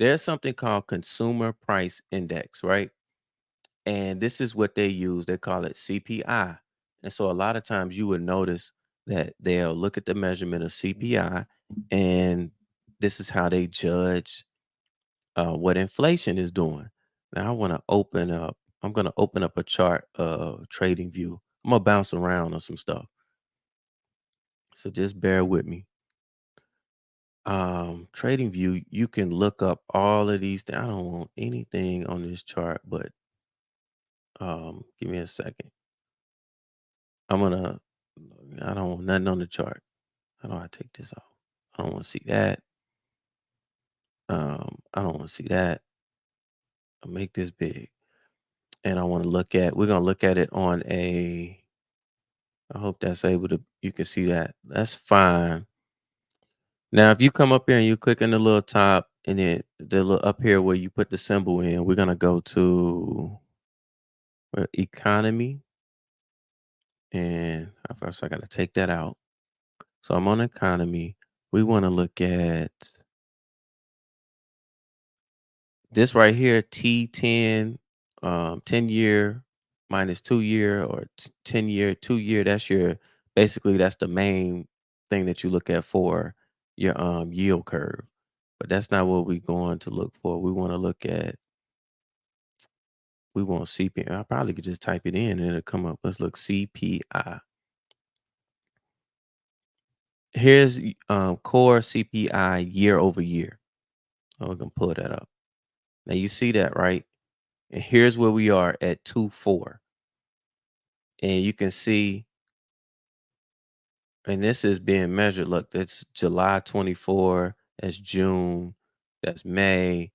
there's something called consumer price index, right? And this is what they use. They call it CPI. And so a lot of times you would notice that they'll look at the measurement of CPI, and this is how they judge what inflation is doing. Now I'm going to open up a chart of trading view. I'm going to bounce around on some stuff. So just bear with me. Trading view, you can look up all of these things. I don't want anything on this chart, but give me a second. I'm gonna I don't want nothing on the chart. How do I take this off? I don't want to see that. I don't want to see that. I'll make this big. And we're gonna look at it on I hope that's able to, you can see that. That's fine. Now, if you come up here and you click on the little top and then the little up here where you put the symbol in, we're gonna go to economy. And first I gotta take that out. So I'm on economy. We want to look at this right here, T10, 10-year minus 2 year, or 10-year, 2 year. That's the main thing that you look at for your yield curve. But that's not what we're going to look for. We want CPI. I probably could just type it in and it'll come up. Let's look CPI. Here's core CPI year over year. Oh, we're gonna pull that up. Now you see that, right? And here's where we are at 2.4. And you can see, and this is being measured. Look, that's July 24, that's June, that's May,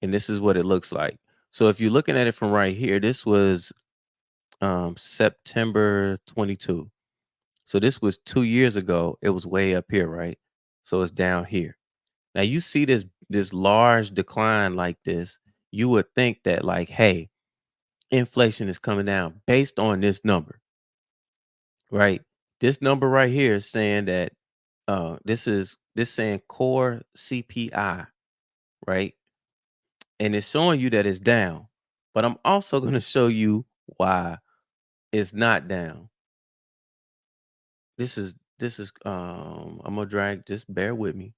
and this is what it looks like. So if you're looking at it from right here, this was September 22. So this was 2 years ago. It was way up here, right? So it's down here. Now you see this large decline like this, you would think that, like, hey, inflation is coming down based on this number, right? This number right here is saying that this saying core CPI, right? And it's showing you that it's down. But I'm also going to show you why it's not down. I'm gonna drag, just bear with me.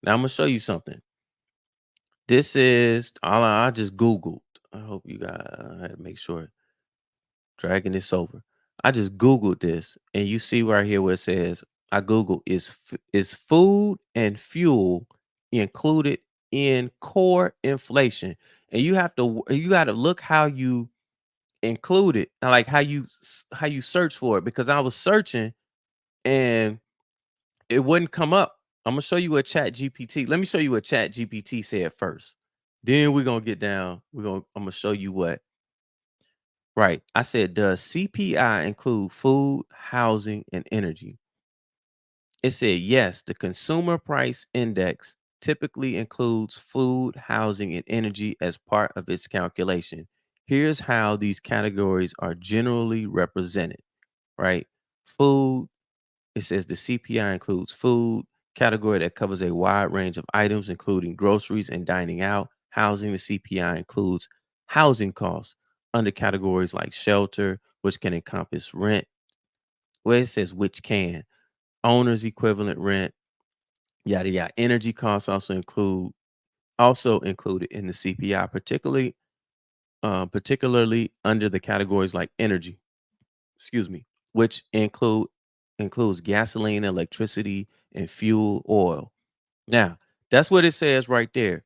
Now I'm gonna show you something. This is all I just Googled. I hope you guys, I had to make sure, dragging this over. I just Googled this, and you see right here where it says, I Googled, is food and fuel included in core inflation? And you got to look how you include it, and like how you search for it, because I was searching and it wouldn't come up. I'm gonna show you what Chat GPT. Let me show you what Chat GPT said first. Then we're gonna get down. I'm gonna show you what. Right. I said, does CPI include food, housing, and energy? It said, yes, the consumer price index typically includes food, housing, and energy as part of its calculation. Here's how these categories are generally represented, right? Food, it says the CPI includes food, category that covers a wide range of items, including groceries and dining out. Housing, the CPI includes housing costs under categories like shelter, which can encompass rent. Well, it says which can. Owner's equivalent rent, yada yada. Energy costs also included in the CPI, particularly under the categories like energy, excuse me, which includes gasoline, electricity, and fuel oil. Now, that's what it says right there.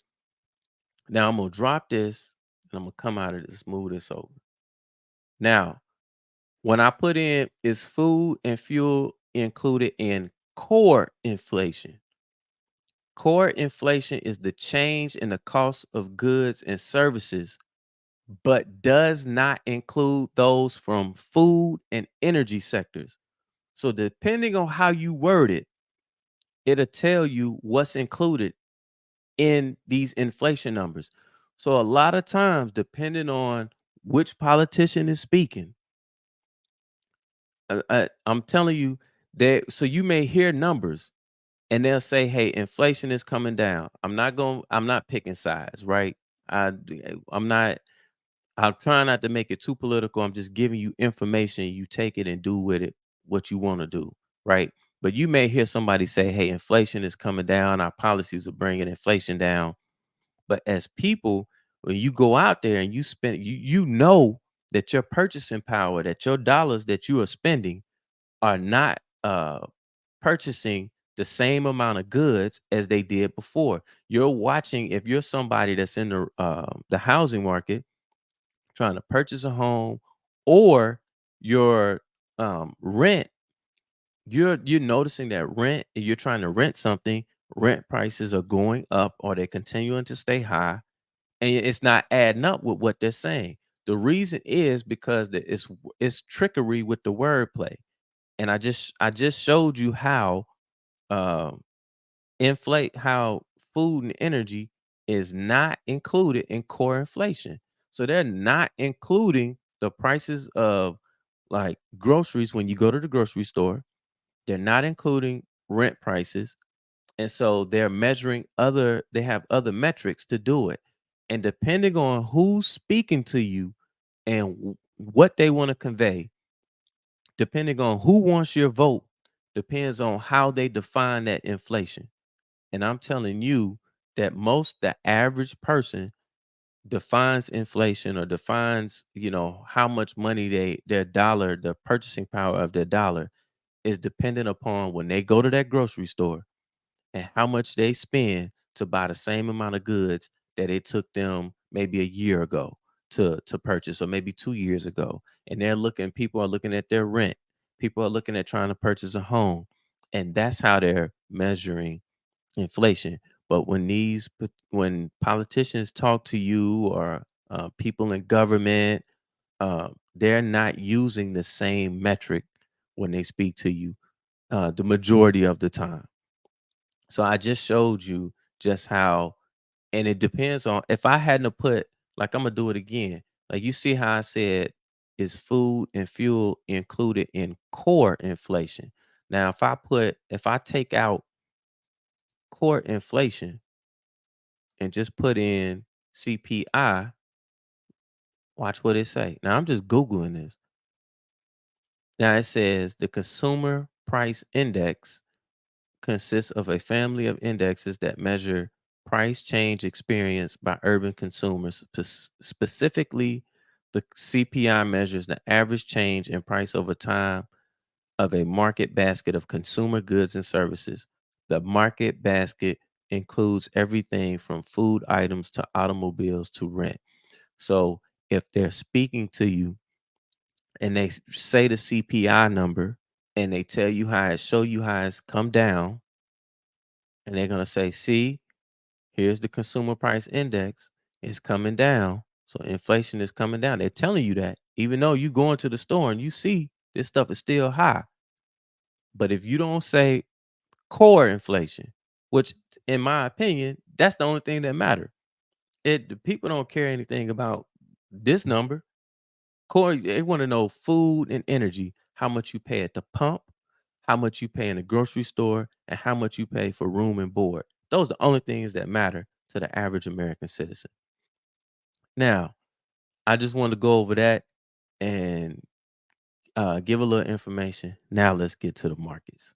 Now I'm gonna drop this and I'm gonna come out of this, move this over. Now, when I put in, is food and fuel included in core inflation? Core inflation is the change in the cost of goods and services, but does not include those from food and energy sectors. So depending on how you word it, it'll tell you what's included in these inflation numbers. So a lot of times, depending on which politician is speaking, I'm telling you that, so you may hear numbers and they'll say, "Hey, inflation is coming down." I'm not picking sides, right? I'm not I'm trying not to make it too political. I'm just giving you information. You take it and do with it what you want to do, right? But you may hear somebody say, "Hey, inflation is coming down. Our policies are bringing inflation down." But as people, when you go out there and you spend, you know that your purchasing power, that your dollars that you are spending are not purchasing the same amount of goods as they did before. You're watching, if you're somebody that's in the housing market trying to purchase a home, or your rent, you're noticing that rent, if you're trying to rent something, rent prices are going up or they're continuing to stay high, and it's not adding up with what they're saying. The reason is because it's trickery with the wordplay. And I just showed you how um inflate how food and energy is not included in core inflation. So they're not including the prices of like groceries when you go to the grocery store. They're not including rent prices. And so they have other metrics to do it. And depending on who's speaking to you and what they want to convey, depending on who wants your vote, depends on how they define that inflation. And I'm telling you that the average person defines inflation, or defines, how much money their dollar, the purchasing power of their dollar is dependent upon when they go to that grocery store and how much they spend to buy the same amount of goods that it took them maybe a year ago to purchase, or maybe 2 years ago. And people are looking at their rent. People are looking at trying to purchase a home. And that's how they're measuring inflation. But when politicians talk to you, or people in government, they're not using the same metric when they speak to you the majority of the time. So I just showed you just how, and it depends on, if I hadn't have put, like, I'm gonna do it again. Like, you see how I said, is food and fuel included in core inflation? Now, if I take out core inflation and just put in CPI, watch what it say. Now I'm just Googling this. Now it says the consumer price index consists of a family of indexes that measure price change experienced by urban consumers. Specifically, the CPI measures the average change in price over time of a market basket of consumer goods and services. The market basket includes everything from food items to automobiles to rent. So if they're speaking to you and they say the CPI number, and they show you how it's come down, and they're going to say, see, here's the consumer price index, it's coming down. So inflation is coming down. They're telling you that, even though you go into the store and you see this stuff is still high. But if you don't say core inflation, which in my opinion, that's the only thing that matter. The people don't care anything about this number. Core, they want to know food and energy, how much you pay at the pump, how much you pay in the grocery store, and how much you pay for room and board. Those are the only things that matter to the average American citizen. Now, I just want to go over that and give a little information. Now let's get to the markets.